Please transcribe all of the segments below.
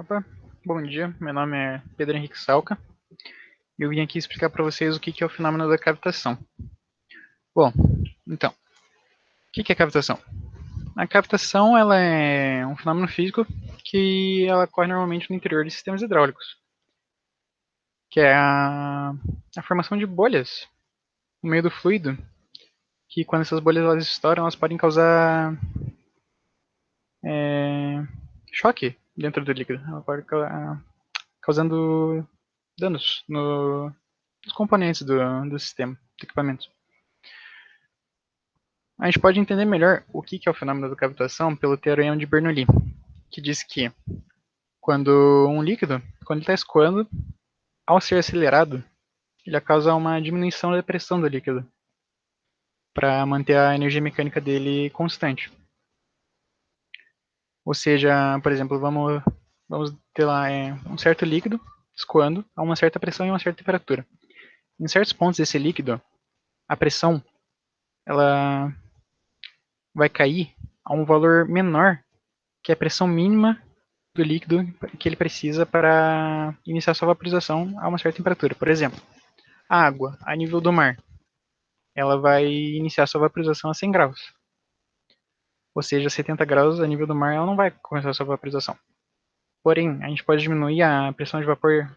Opa, bom dia, meu nome é Pedro Henrique Salca e eu vim aqui explicar para vocês o que é o fenômeno da cavitação. Bom, então, o que é cavitação? A cavitação ela é um fenômeno físico que ela ocorre normalmente no interior de sistemas hidráulicos, que é a formação de bolhas no meio do fluido, que quando essas bolhas elas estouram, elas podem causar choque dentro do líquido, ela pode causando danos nos componentes do sistema, do equipamento. A gente pode entender melhor o que é o fenômeno da cavitação pelo teorema de Bernoulli, que diz que quando um líquido, quando ele está escoando, ao ser acelerado, ele causa uma diminuição da pressão do líquido para manter a energia mecânica dele constante. Ou seja, por exemplo, vamos ter lá um certo líquido escoando a uma certa pressão e uma certa temperatura. Em certos pontos desse líquido, a pressão ela vai cair a um valor menor que a pressão mínima do líquido que ele precisa para iniciar sua vaporização a uma certa temperatura. Por exemplo, a água a nível do mar, ela vai iniciar sua vaporização a 100 graus. Ou seja, 70 graus a nível do mar, ela não vai começar sua vaporização. Porém, a gente pode diminuir a pressão de vapor,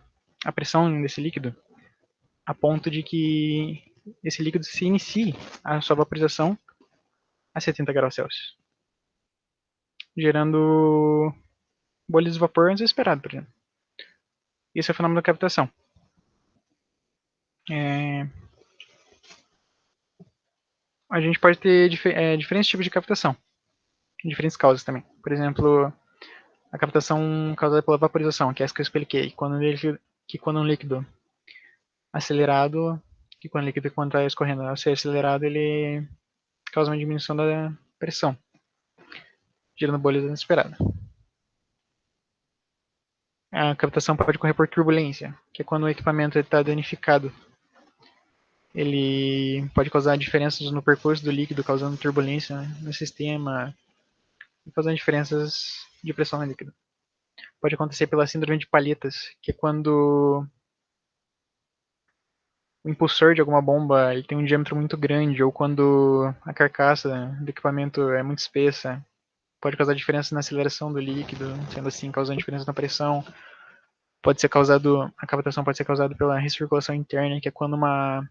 a pressão desse líquido, a ponto de que esse líquido se inicie a sua vaporização a 70 graus Celsius, gerando bolhas de vapor antes do esperado, por exemplo. Esse é o fenômeno da cavitação. É, a gente pode ter diferentes tipos de cavitação, diferentes causas também. Por exemplo, a cavitação causada pela vaporização, que é essa que eu expliquei, quando um líquido acelerado, que quando o líquido está escorrendo ao ser acelerado, ele causa uma diminuição da pressão, gerando bolhas inesperadas. A cavitação pode ocorrer por turbulência, que é quando o equipamento está danificado. Ele pode causar diferenças no percurso do líquido, causando turbulência no sistema, e causando diferenças de pressão no líquido. Pode acontecer pela síndrome de palhetas, que é quando o impulsor de alguma bomba ele tem um diâmetro muito grande, ou quando a carcaça do equipamento é muito espessa, pode causar diferença na aceleração do líquido, sendo assim, causando diferença na pressão. Pode ser causado, a cavitação pode ser causada pela recirculação interna, que é quando a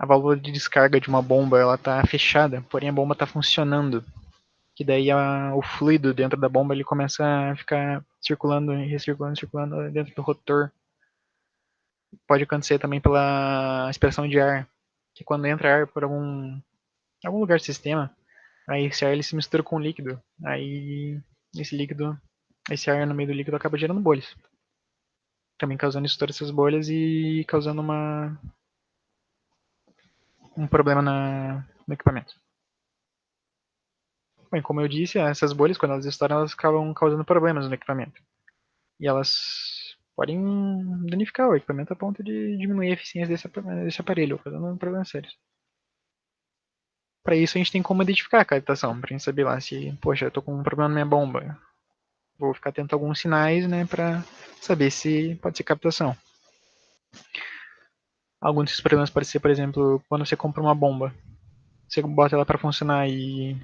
válvula de descarga de uma bomba ela está fechada, porém a bomba está funcionando, que daí o fluido dentro da bomba ele começa a ficar circulando e recirculando, circulando dentro do rotor. Pode acontecer também pela expressão de ar, que quando entra ar por algum lugar do sistema, aí esse ar ele se mistura com o líquido, aí esse ar no meio do líquido acaba gerando bolhas, também causando isso todas essas bolhas e causando um problema no equipamento. Bem, como eu disse, essas bolhas, quando elas estouram, elas acabam causando problemas no equipamento. E elas podem danificar o equipamento a ponto de diminuir a eficiência desse aparelho, causando problemas sérios. Para isso, a gente tem como identificar a cavitação, para a gente saber lá se, poxa, eu tô com um problema na minha bomba. Vou ficar atento a alguns sinais, né, para saber se pode ser captação. Alguns desses problemas podem ser, por exemplo, quando você compra uma bomba, você bota ela para funcionar e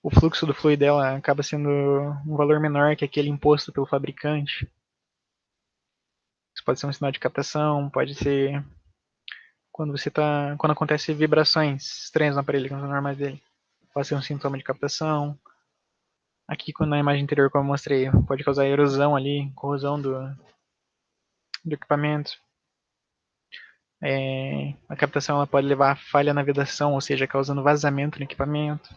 o fluxo do fluido dela acaba sendo um valor menor que aquele imposto pelo fabricante. Isso pode ser um sinal de captação, pode ser quando acontece vibrações estranhas no aparelho, que não são normais dele. Pode ser um sintoma de captação. Aqui na imagem anterior, como eu mostrei, pode causar erosão ali, corrosão do equipamento. A captação ela pode levar a falha na vedação, ou seja, causando vazamento no equipamento.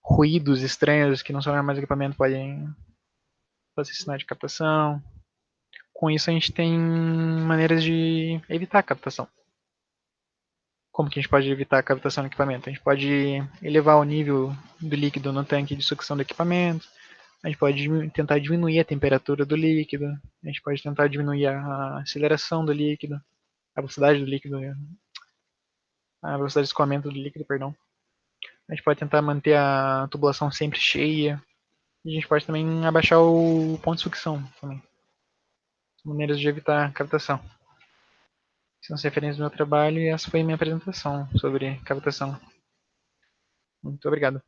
Ruídos estranhos que não são normais do equipamento podem fazer sinal de captação. Com isso, a gente tem maneiras de evitar a captação. Como que a gente pode evitar a cavitação no equipamento? A gente pode elevar o nível do líquido no tanque de sucção do equipamento, a gente pode tentar diminuir a temperatura do líquido, a gente pode tentar diminuir a aceleração do líquido, a velocidade do líquido, a velocidade de escoamento do líquido, perdão. A gente pode tentar manter a tubulação sempre cheia. E a gente pode também abaixar o ponto de sucção também. Maneiras de evitar cavitação. São as referências do meu trabalho e essa foi a minha apresentação sobre cavitação. Muito obrigado.